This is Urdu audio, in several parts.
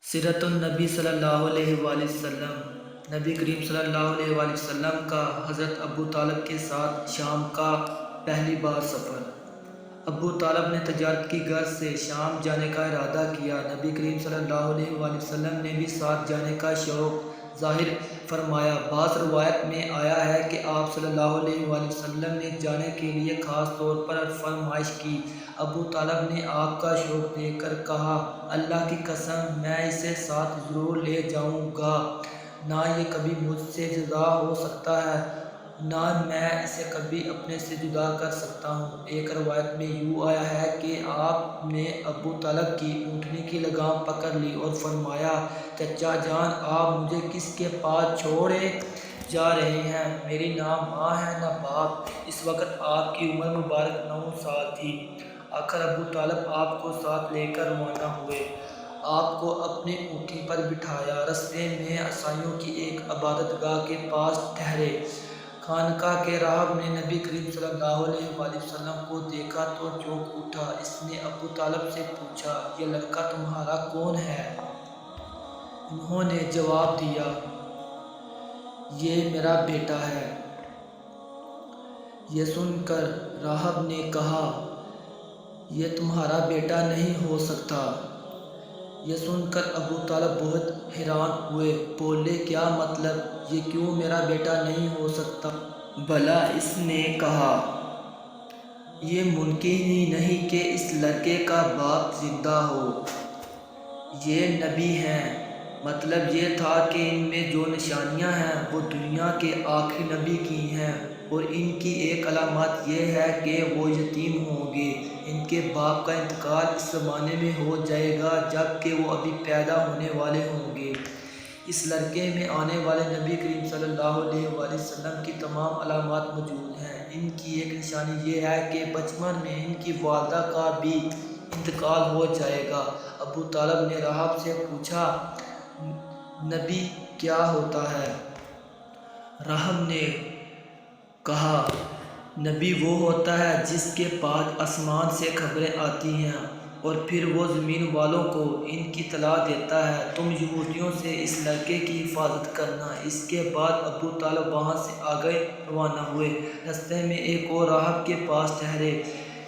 سیرت النبی صلی اللہ علیہ وآلہ وسلم۔ نبی کریم صلی اللہ علیہ وآلہ وسلم کا حضرت ابو طالب کے ساتھ شام کا پہلی بار سفر۔ ابو طالب نے تجارت کی غرض سے شام جانے کا ارادہ کیا۔ نبی کریم صلی اللہ علیہ وآلہ وسلم نے بھی ساتھ جانے کا شوق ظاہر فرمایا۔ بعض روایت میں آیا ہے کہ آپ صلی اللہ علیہ وآلہ وسلم نے جانے کے لیے خاص طور پر فرمائش کی۔ ابو طالب نے آپ کا شوق دیکھ کر کہا، اللہ کی قسم میں اسے ساتھ ضرور لے جاؤں گا، نہ یہ کبھی مجھ سے جدا ہو سکتا ہے، نہ میں اسے کبھی اپنے سے جدا کر سکتا ہوں۔ ایک روایت میں یوں آیا ہے کہ آپ نے ابو طالب کی اونٹنی کی لگام پکڑ لی اور فرمایا، چچا جان آپ مجھے کس کے پاس چھوڑے جا رہے ہیں؟ میری نہ ماں ہے نہ باپ۔ اس وقت آپ کی عمر مبارک 9 سال تھی۔ آخر ابو طالب آپ کو ساتھ لے کر روانہ ہوئے، آپ کو اپنی اونٹنی پر بٹھایا، رستے میں عیسائیوں کی ایک عبادت گاہ کے پاس ٹھہرے۔ خانقاہ کے راہب نے نبی کریم صلی اللہ علیہ وآلہ وسلم کو دیکھا تو چونک اٹھا۔ اس نے ابو طالب سے پوچھا، یہ لڑکا تمہارا کون ہے؟ انہوں نے جواب دیا، یہ میرا بیٹا ہے۔ یہ سن کر راہب نے کہا، یہ تمہارا بیٹا نہیں ہو سکتا۔ یہ سن کر ابو طالب بہت حیران ہوئے، بولے کیا مطلب؟ یہ کیوں میرا بیٹا نہیں ہو سکتا؟ بھلا اس نے کہا، یہ ممکن ہی نہیں کہ اس لڑکے کا باپ زندہ ہو، یہ نبی ہیں۔ مطلب یہ تھا کہ ان میں جو نشانیاں ہیں وہ دنیا کے آخری نبی کی ہیں، اور ان کی ایک علامت یہ ہے کہ وہ یتیم ہوں گے، ان کے باپ کا انتقال اس زمانے میں ہو جائے گا جب کہ وہ ابھی پیدا ہونے والے ہوں گے۔ اس لڑکے میں آنے والے نبی کریم صلی اللہ علیہ وآلہ وسلم کی تمام علامات موجود ہیں۔ ان کی ایک نشانی یہ ہے کہ بچپن میں ان کی والدہ کا بھی انتقال ہو جائے گا۔ ابو طالب نے راہب سے پوچھا، نبی کیا ہوتا ہے؟ راہب نے کہا، نبی وہ ہوتا ہے جس کے پاس آسمان سے خبریں آتی ہیں اور پھر وہ زمین والوں کو ان کی اطلاع دیتا ہے۔ تم یہودیوں سے اس لڑکے کی حفاظت کرنا۔ اس کے بعد ابو طالب وہاں سے آگے روانہ ہوئے۔ رستے میں ایک اور راہب کے پاس ٹھہرے،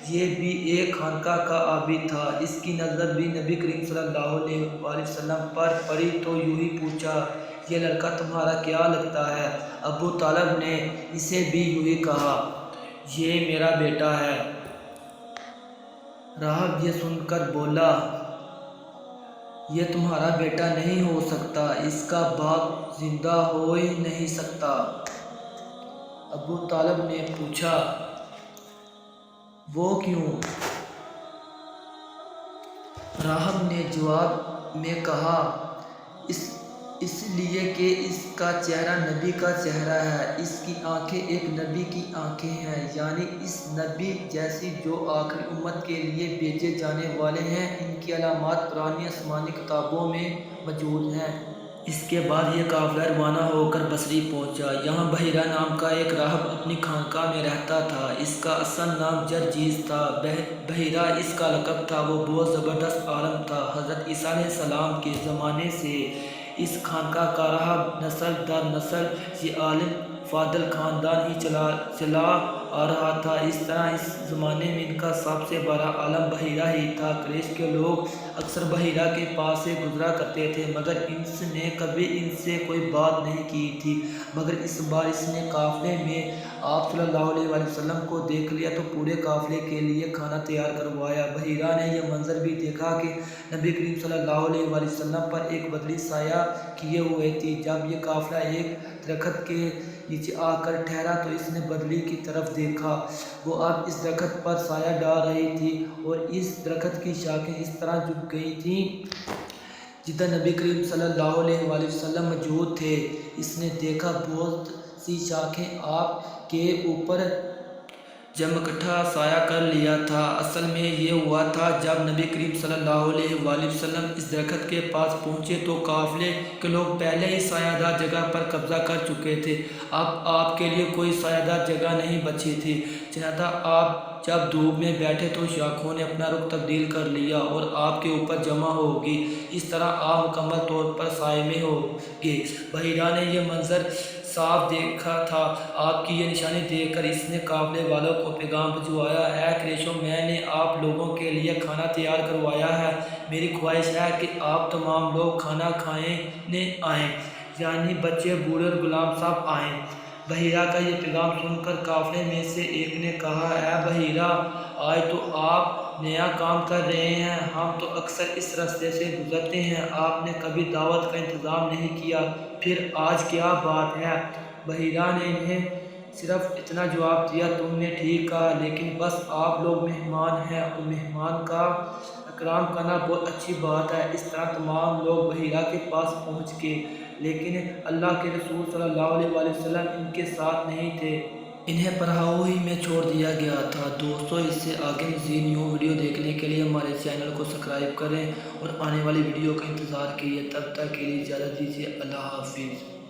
یہ بھی ایک خانقاہ کا عابد تھا۔ اس کی نظر بھی نبی کریم صلی اللہ علیہ وآلہ وسلم پر پڑی تو یوں ہی پوچھا، یہ لڑکا تمہارا کیا لگتا ہے؟ ابو طالب نے اسے بھی یوں ہی کہا، یہ میرا بیٹا ہے۔ راہب یہ سن کر بولا، یہ تمہارا بیٹا نہیں ہو سکتا، اس کا باپ زندہ ہو ہی نہیں سکتا۔ ابو طالب نے پوچھا، وہ کیوں؟ راہب نے جواب میں کہا، اس لیے کہ اس کا چہرہ نبی کا چہرہ ہے، اس کی آنکھیں ایک نبی کی آنکھیں ہیں، یعنی اس نبی جیسی جو آخری امت کے لیے بھیجے جانے والے ہیں۔ ان کی علامات پرانی آسمانی کتابوں میں موجود ہیں۔ اس کے بعد یہ قافلہ روانہ ہو کر بصری پہنچا۔ یہاں بحیرہ نام کا ایک راہب اپنی خانقاہ میں رہتا تھا۔ اس کا اصل نام جرجیس تھا، بحیرہ اس کا لقب تھا۔ وہ بہت زبردست عالم تھا۔ حضرت عیسیٰ علیہ السلام کے زمانے سے اس خانقاہ کا راہب نسل در نسل یہ عالم فاضل خاندان ہی چلا آ رہا تھا۔ اس طرح اس زمانے میں ان کا سب سے بڑا عالم بحیرہ ہی تھا۔ قریش کے لوگ اکثر بحیرہ کے پاس سے گزرا کرتے تھے، مگر اس نے کبھی ان سے کوئی بات نہیں کی تھی۔ مگر اس بار اس نے قافلے میں آپ صلی اللہ علیہ وآلہ وسلم کو دیکھ لیا تو پورے قافلے کے لیے کھانا تیار کروایا۔ بحیرہ نے یہ منظر بھی دیکھا کہ نبی کریم صلی اللہ علیہ وآلہ وسلم پر ایک بدلی سایہ کیے ہوئے تھی۔ جب یہ قافلہ ایک درخت کے نیچے آ کر ٹھہرا تو اس نے بدلی کی طرف دیکھا، وہ اب اس درخت پر سایہ ڈال رہی تھی اور اس درخت کی شاخیں اس طرح جھک گئی تھیں جدھر نبی کریم صلی اللہ علیہ وآلہ وسلم موجود تھے۔ اس نے دیکھا بہت سی شاخیں آپ کے اوپر جم اکٹھا سایہ کر لیا تھا۔ اصل میں یہ ہوا تھا، جب نبی کریم صلی اللہ علیہ وآلہ وسلم اس درخت کے پاس پہنچے تو قافلے کے لوگ پہلے ہی سایہ دار جگہ پر قبضہ کر چکے تھے۔ اب آپ کے لیے کوئی سایہ دار جگہ نہیں بچی تھی، چنانچہ آپ جب دھوپ میں بیٹھے تو شاخوں نے اپنا رخ تبدیل کر لیا اور آپ کے اوپر جمع ہوگی، اس طرح آپ مکمل طور پر سائے میں ہوگے۔ بحیرہ نے یہ منظر صاف دیکھا تھا۔ آپ کی یہ نشانی دیکھ کر اس نے قافلے والوں کو پیغام بھجوایا، اے قریشو، میں نے آپ لوگوں کے لیے کھانا تیار کروایا ہے۔ میری خواہش ہے کہ آپ تمام لوگ کھانا کھانے آئیں، یعنی بچے، بوڑھے اور غلام سب آئیں۔ بحیرہ کا یہ پیغام سن کر قافلے میں سے ایک نے کہا، اے بحیرہ، آج تو آپ نیا کام کر رہے ہیں، ہم تو اکثر اس راستے سے گزرتے ہیں، آپ نے کبھی دعوت کا انتظام نہیں کیا، پھر آج کیا بات ہے؟ بحیرہ نے انہیں صرف اتنا جواب دیا، تم نے ٹھیک کہا، لیکن بس آپ لوگ مہمان ہیں اور مہمان کا اکرام کرنا بہت اچھی بات ہے۔ اس طرح تمام لوگ بحیرہ کے پاس پہنچ گئے، لیکن اللہ کے رسول صلی اللہ علیہ وسلم ان کے ساتھ نہیں تھے۔ انہیں پراہو ہی میں چھوڑ دیا گیا تھا۔ دوستو، اس سے آگے مزید نیو ویڈیو دیکھنے کے لیے ہمارے چینل کو سبسکرائب کریں اور آنے والی ویڈیو کا انتظار کیجیے۔ تب تک کے لیے اجازت دیجیے۔ اللہ حافظ۔